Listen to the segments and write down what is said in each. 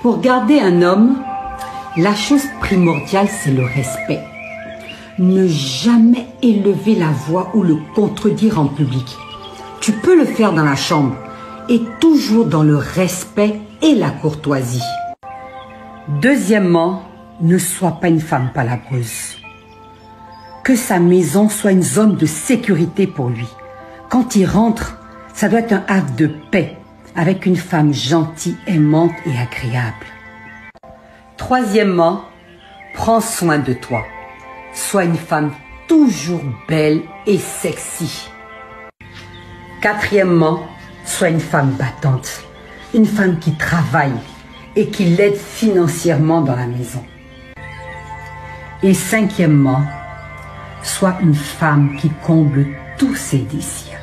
Pour garder un homme, la chose primordiale, c'est le respect. Ne jamais élever la voix ou le contredire en public. Tu peux le faire dans la chambre et toujours dans le respect et la courtoisie. Deuxièmement, ne sois pas une femme palabreuse. Que sa maison soit une zone de sécurité pour lui. Quand il rentre, ça doit être un havre de paix avec une femme gentille, aimante et agréable. Troisièmement, prends soin de toi. Sois une femme toujours belle et sexy. Quatrièmement, sois une femme battante. Une femme qui travaille et qui l'aide financièrement dans la maison. Et cinquièmement, sois une femme qui comble tous ses désirs.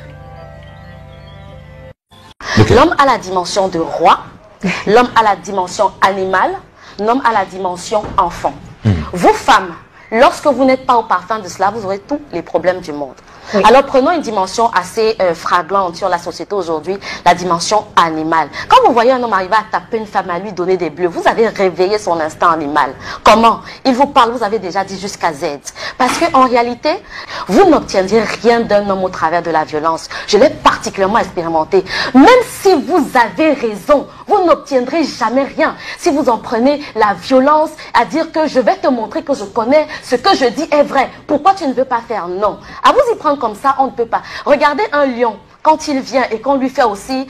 Okay. L'homme a la dimension de roi, l'homme a la dimension animale, l'homme a la dimension enfant. Vous, femmes, lorsque vous n'êtes pas au parfum de cela, vous aurez tous les problèmes du monde. Oui. Alors prenons une dimension assez flagrante sur la société aujourd'hui, la dimension animale. Quand vous voyez un homme arriver à taper une femme, à lui donner des bleus, vous avez réveillé son instinct animal. Comment? Il vous parle, vous avez déjà dit jusqu'à Z. Parce qu'en réalité, vous n'obtiendrez rien d'un homme au travers de la violence. Je l'ai particulièrement expérimenté. Même si vous avez raison, vous n'obtiendrez jamais rien. Si vous en prenez la violence à dire que je vais te montrer que je connais, ce que je dis est vrai. Pourquoi tu ne veux pas faire? Non. À vous y prendre comme ça, on ne peut pas. Regardez un lion. Quand il vient et qu'on lui fait aussi,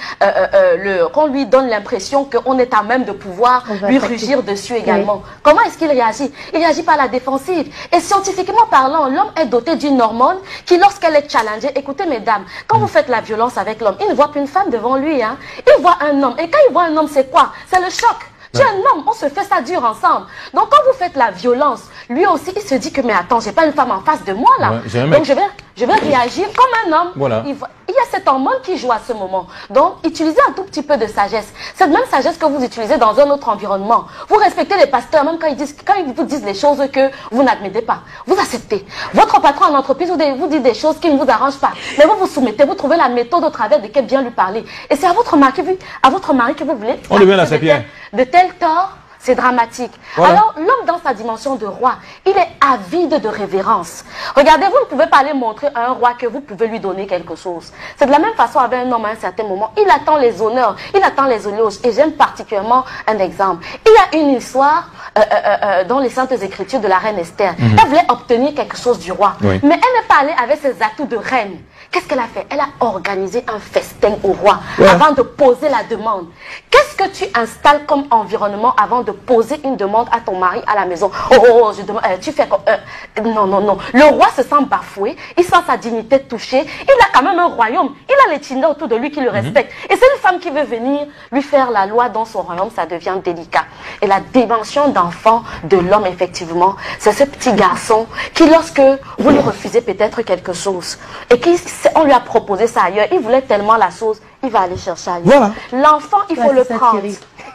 qu'on lui donne l'impression qu'on est à même de pouvoir lui rugir dessus également. Oui. Comment est-ce qu'il réagit? Il réagit par la défensive. Et scientifiquement parlant, l'homme est doté d'une hormone qui, lorsqu'elle est challengée, écoutez mesdames, quand vous faites la violence avec l'homme, il ne voit plus une femme devant lui. Hein. Il voit un homme. Et quand il voit un homme, c'est quoi? C'est le choc. Tu es un homme, on se fait ça dur ensemble. Donc quand vous faites la violence, lui aussi, il se dit que, mais attends, j'ai pas une femme en face de moi là. Ouais, donc je vais réagir comme un homme. Voilà. Il y a cette hormone qui joue à ce moment. Donc, utilisez un tout petit peu de sagesse. Cette même sagesse que vous utilisez dans un autre environnement. Vous respectez les pasteurs, même quand ils vous disent les choses que vous n'admettez pas. Vous acceptez. Votre patron en entreprise vous dit des choses qui ne vous arrangent pas. Mais vous vous soumettez, vous trouvez la méthode au travers de laquelle bien lui parler. Et c'est à votre mari que vous voulez. On devient la serpillère. De tel tort, c'est dramatique. Voilà. Alors, l'homme dans sa dimension de roi, il est avide de révérence. Regardez, vous ne pouvez pas aller montrer à un roi que vous pouvez lui donner quelque chose. C'est de la même façon avec un homme à un certain moment. Il attend les honneurs, il attend les éloges. Et j'aime particulièrement un exemple. Il y a une histoire dans les Saintes Écritures de la reine Esther. Elle voulait obtenir quelque chose du roi. Oui. Mais elle n'est pas allée avec ses atouts de reine. Qu'est-ce qu'elle a fait? Elle a organisé un festin au roi avant de poser la demande. Qu'est-ce que tu installes comme environnement avant de poser une demande à ton mari à la maison? Je demande, tu fais comme... non. Le roi se sent bafoué, il sent sa dignité touchée. Il a quand même un royaume. Il a les Tchinda autour de lui qui le respectent. Et c'est une femme qui veut venir lui faire la loi dans son royaume, ça devient délicat. Et la dimension d'enfant de l'homme, effectivement, c'est ce petit garçon qui, lorsque vous lui refusez peut-être quelque chose, et on lui a proposé ça ailleurs, il voulait tellement la chose, il va aller chercher ailleurs. Voilà. L'enfant, il faut le prendre.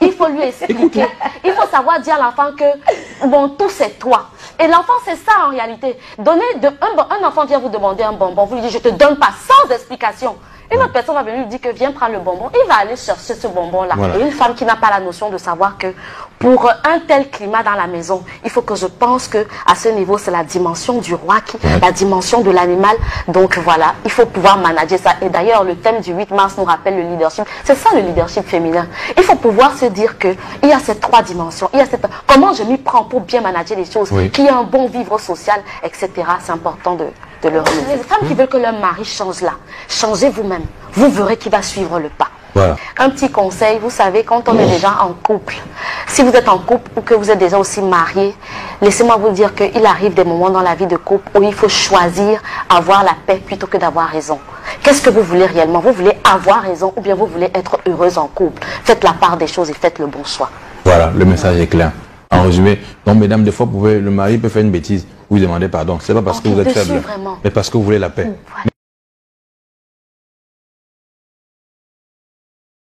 Il faut lui expliquer. Il faut savoir dire à l'enfant que, bon, tout c'est toi. Et l'enfant, c'est ça en réalité. Un enfant vient vous demander un bonbon, vous lui dites, je te donne pas, sans explication. Une autre personne va venir lui dire que viens prendre le bonbon. Il va aller chercher ce bonbon-là. Voilà. Et une femme qui n'a pas la notion de savoir que pour un tel climat dans la maison, il faut que je pense que à ce niveau, c'est la dimension du roi, la dimension de l'animal. Donc voilà, il faut pouvoir manager ça. Et d'ailleurs, le thème du 8 mars nous rappelle le leadership. C'est ça le leadership féminin. Il faut pouvoir se dire que il y a ces trois dimensions. Il y a comment je m'y prends pour bien manager les choses, qu'il y ait un bon vivre social, etc. C'est important de le remettre. Les femmes qui veulent que leur mari change là, changez vous-même. Vous verrez qu'il va suivre le pas. Voilà. Un petit conseil, vous savez, quand on est déjà en couple, si vous êtes en couple ou que vous êtes déjà aussi marié, laissez-moi vous dire qu'il arrive des moments dans la vie de couple où il faut choisir avoir la paix plutôt que d'avoir raison. Qu'est-ce que vous voulez réellement? Vous voulez avoir raison ou bien vous voulez être heureuse en couple? Faites la part des choses et faites le bon choix. Voilà, le message est clair. En résumé, donc mesdames, des fois, le mari peut faire une bêtise, vous demandez pardon. C'est pas parce que vous êtes faible, mais parce que vous voulez la paix. Voilà.